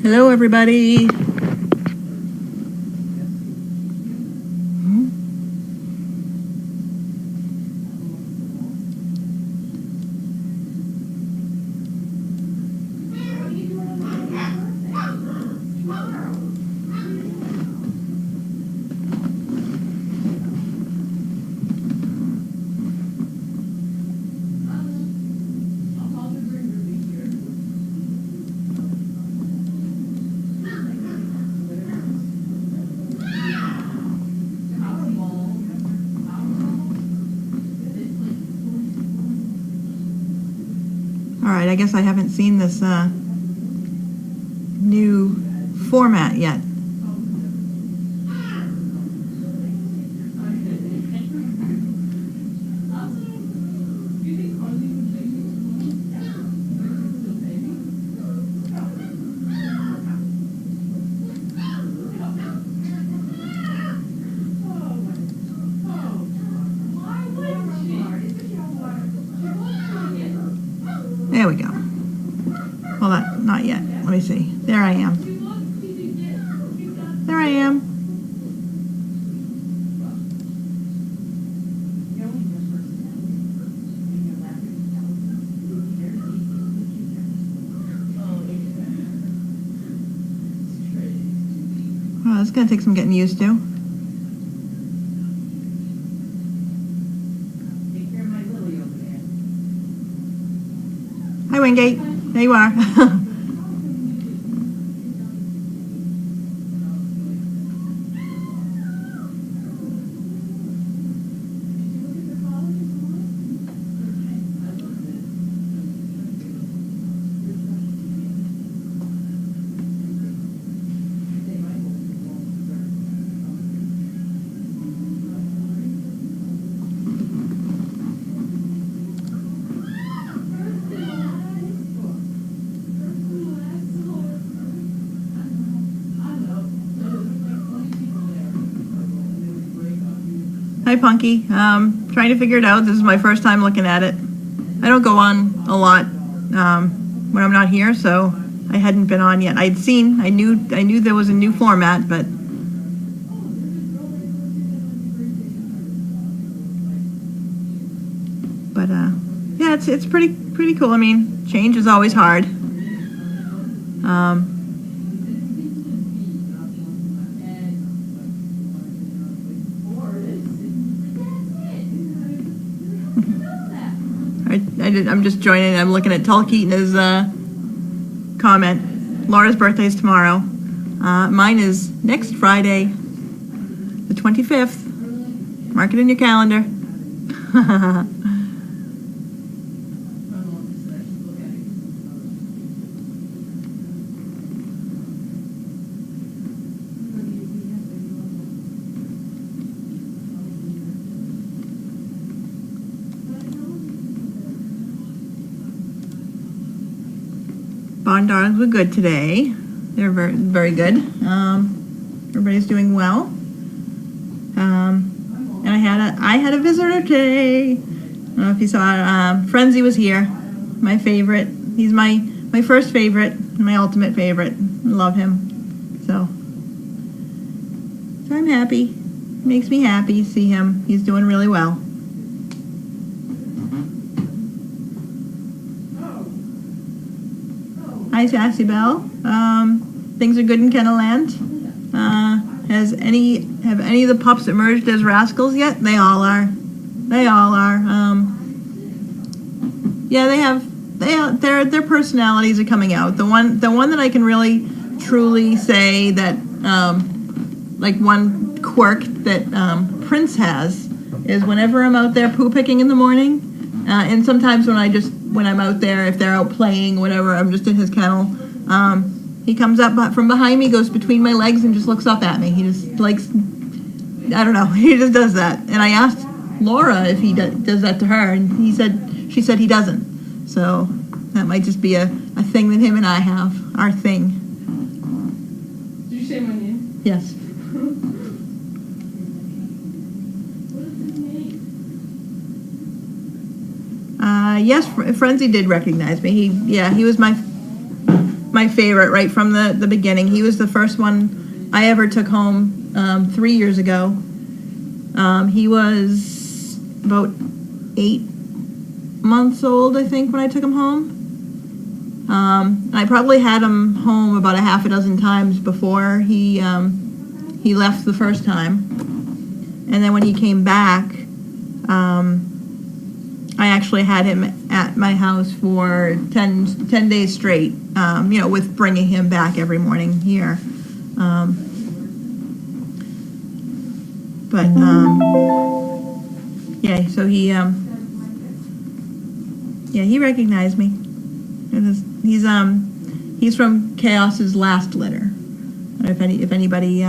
Hello, everybody. All right, I guess I haven't seen this new format yet. There we go. Well, not yet. Let me see. There I am. There I am. Oh, it's going to take some getting used to. Hi, Wingate. There you are. Hi, Punky. Trying to figure it out. This is my first time looking at it. I don't go on a lot when I'm not here, so I hadn't been on yet. I knew there was a new format, but yeah, it's pretty cool. I mean, change is always hard. I'm just joining. I'm looking at Talkeetna's comment. Laura's birthday is tomorrow. Mine is next Friday, the 25th. Mark it in your calendar. Barn dogs were good today. They're very, very good. Everybody's doing well. And I had a visitor today. I don't know if you saw. Frenzy was here. My favorite. He's my first favorite, my ultimate favorite. I love him. So I'm happy. It makes me happy to see him. He's doing really well. Hi, Sassy Belle. Things are good in Kennel Land. Have any of the pups emerged as rascals yet? They all are. They all are. Yeah, they have. Their personalities are coming out. The one that I can really truly say that like one quirk that Prince has is whenever I'm out there poo picking in the morning, and sometimes when I'm out there, if they're out playing, whatever, I'm just in his kennel. He comes up from behind me, goes between my legs, and just looks up at me. He just likes, I don't know, he just does that. And I asked Laura if he does that to her, and she said he doesn't. So that might just be a thing that him and I have, our thing. Did you say my name? Yes. What is his name? Yes, Frenzy did recognize me. He was my my favorite right from the beginning. He was the first one I ever took home 3 years ago. He was about 8 months old, I think, when I took him home. I probably had him home about a half a dozen times before he left the first time. And then when he came back, I actually had him at my house for 10 days straight, with bringing him back every morning here. So he recognized me. He's from Chaos's last litter. If anybody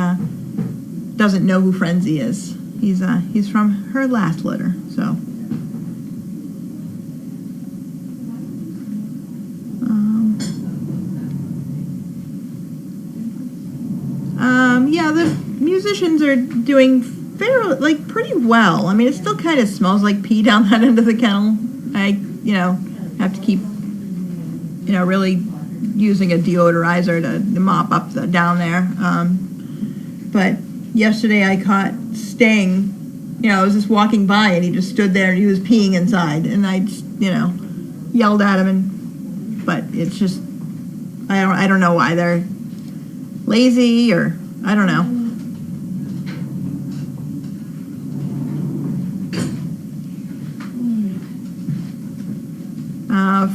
doesn't know who Frenzy is, he's from her last litter. So. The musicians are doing pretty well. I mean, it still kind of smells like pee down that end of the kennel. I, have to keep, really using a deodorizer to mop up down there. But yesterday I caught Sting. I was just walking by and he just stood there and he was peeing inside, and I just, yelled at him. But it's just, I don't know why they're lazy, or I don't know.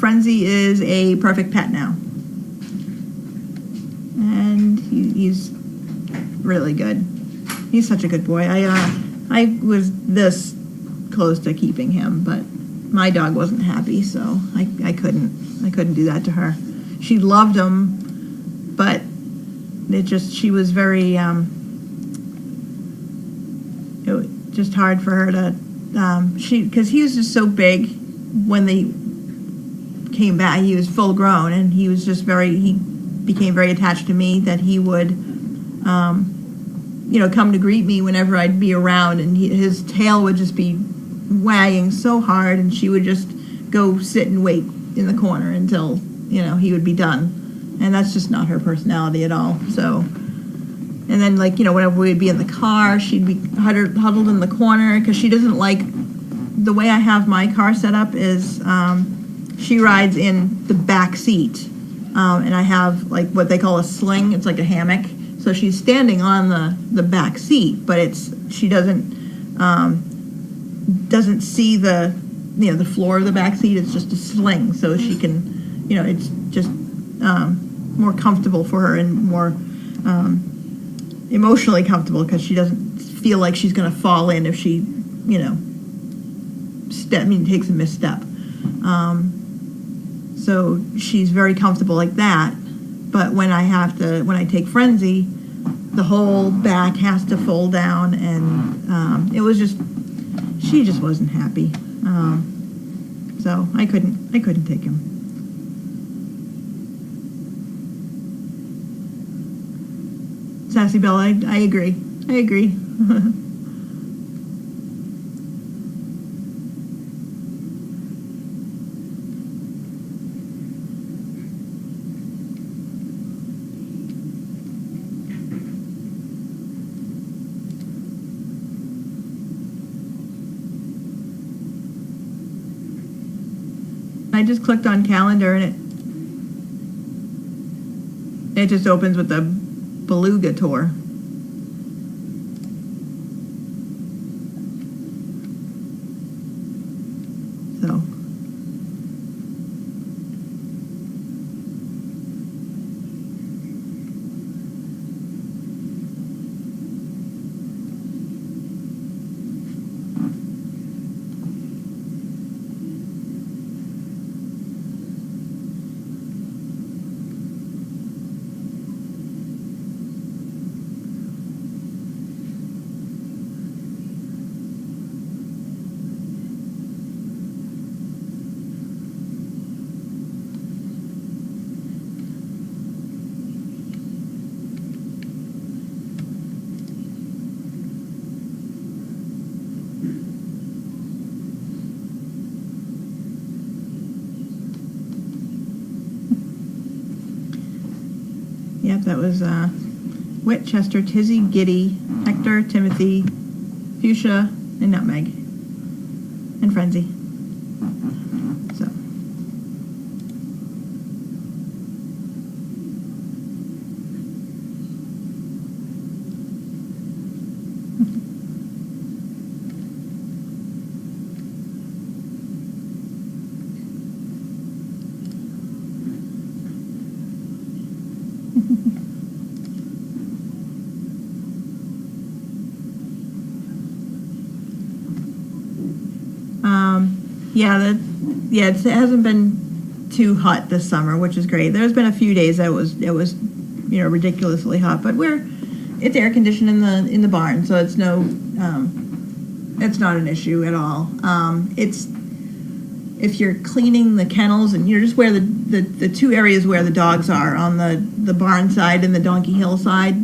Frenzy is a perfect pet now, and he's really good. He's such a good boy. I was this close to keeping him, but my dog wasn't happy, so I couldn't do that to her. She loved him, but she was very it was just hard for her to because he was just so big when they came back. He was full grown, and he was just he became very attached to me, that he would come to greet me whenever I'd be around, and his tail would just be wagging so hard, and she would just go sit and wait in the corner until he would be done. And that's just not her personality at all. So, and then whenever we'd be in the car, she'd be huddled in the corner, because she doesn't like the way I have my car set up. Is she rides in the back seat, and I have what they call a sling. It's like a hammock. So she's standing on the back seat, but she doesn't see the floor of the back seat. It's just a sling, so she can, it's just more comfortable for her, and more emotionally comfortable, because she doesn't feel like she's going to fall in if she, takes a misstep. So she's very comfortable like that. But when I take Frenzy, the whole back has to fold down, and she just wasn't happy. So I couldn't take him. Sassy Belle, I agree. I just clicked on calendar, and it just opens with the Beluga tour. So that was Wit, Chester, Tizzy, Giddy, Hector, Timothy, Fuchsia, and Nutmeg, and Frenzy. So. It hasn't been too hot this summer, which is great. There's been a few days that it was ridiculously hot, but it's air conditioned in the barn, so it's not an issue at all. It's if you're cleaning the kennels and you're just where the two areas where the dogs are on the barn side and the Donkey Hill side.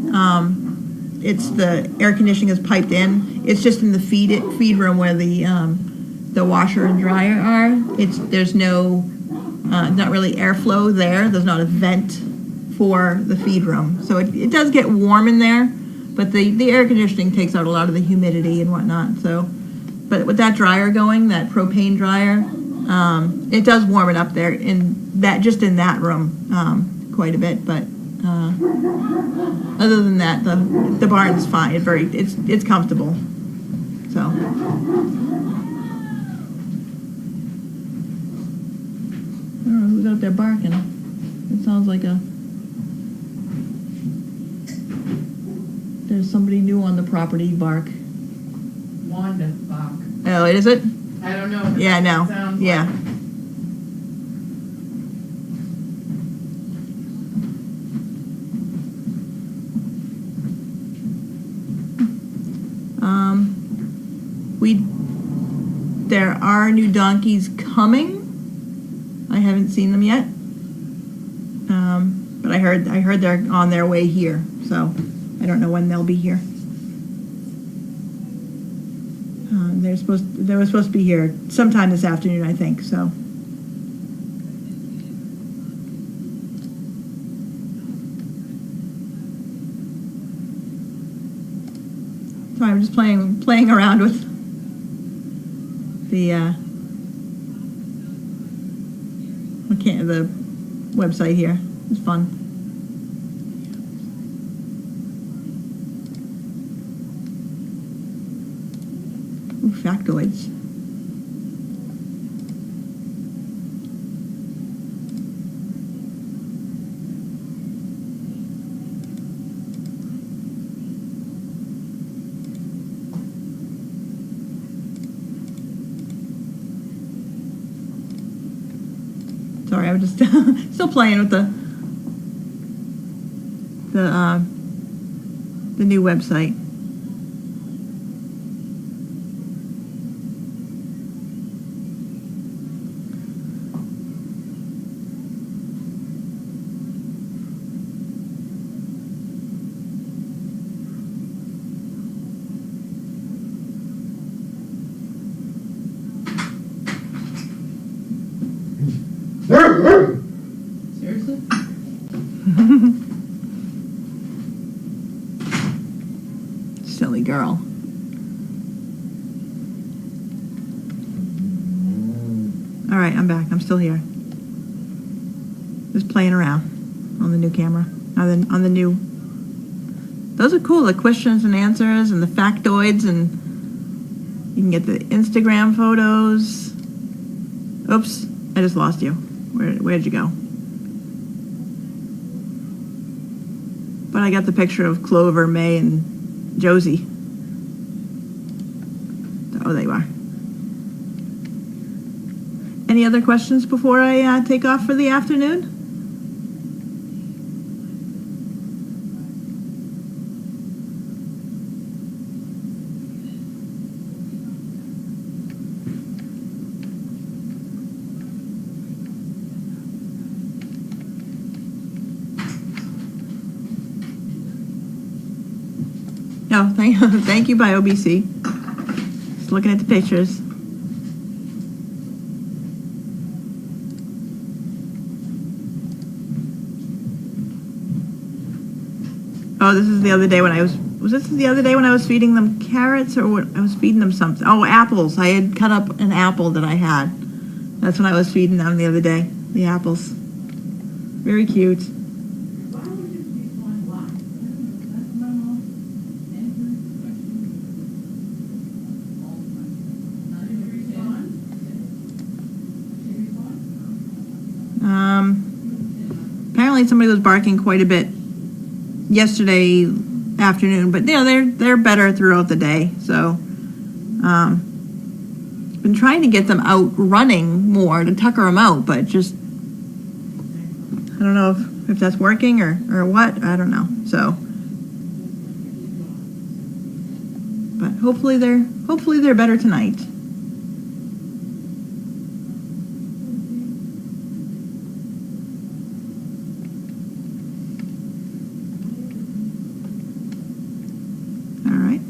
It's the air conditioning is piped in. It's just in the feed room where the washer and dryer are. There's no not really airflow there. There's not a vent for the feed room, so it does get warm in there, but the air conditioning takes out a lot of the humidity and whatnot. So, but with that dryer going, that propane dryer, it does warm it up there in that room quite a bit. But other than that, the barn's fine. It's comfortable. So. I don't know who's out there barking. It sounds like there's somebody new on the property bark. Wanda Bach. Oh, is it? I don't know. Yeah, no. Yeah. Like. There are new donkeys coming. I haven't seen them yet, but I heard they're on their way here. So I don't know when they'll be here. They were supposed to be here sometime this afternoon, I think. So. Sorry, I'm just playing around with the website here. It's fun. Ooh, factoids. Sorry, I was just still playing with the new website. Seriously? Silly girl. All right, I'm back. I'm still here. Just playing around on the new camera. On the new. Those are cool. The questions and answers and the factoids, and you can get the Instagram photos. Oops, I just lost you. Where'd you go? But I got the picture of Clover, May, and Josie. Oh, there you are. Any other questions before I take off for the afternoon? No, thank you, BioBC. Just looking at the pictures. Oh, this is the other day when I was this the other day when I was feeding them carrots, or what? I was feeding them something. Oh, apples. I had cut up an apple that I had. That's when I was feeding them the other day. The apples. Very cute. Apparently somebody was barking quite a bit yesterday afternoon, but they're better throughout the day. So, been trying to get them out running more to tucker them out, but just I don't know if that's working or what. I don't know. So, but hopefully they're better tonight.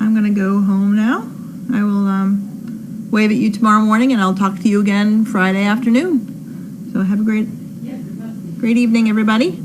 I'm going to go home now. I will wave at you tomorrow morning, and I'll talk to you again Friday afternoon. So have a great evening, everybody.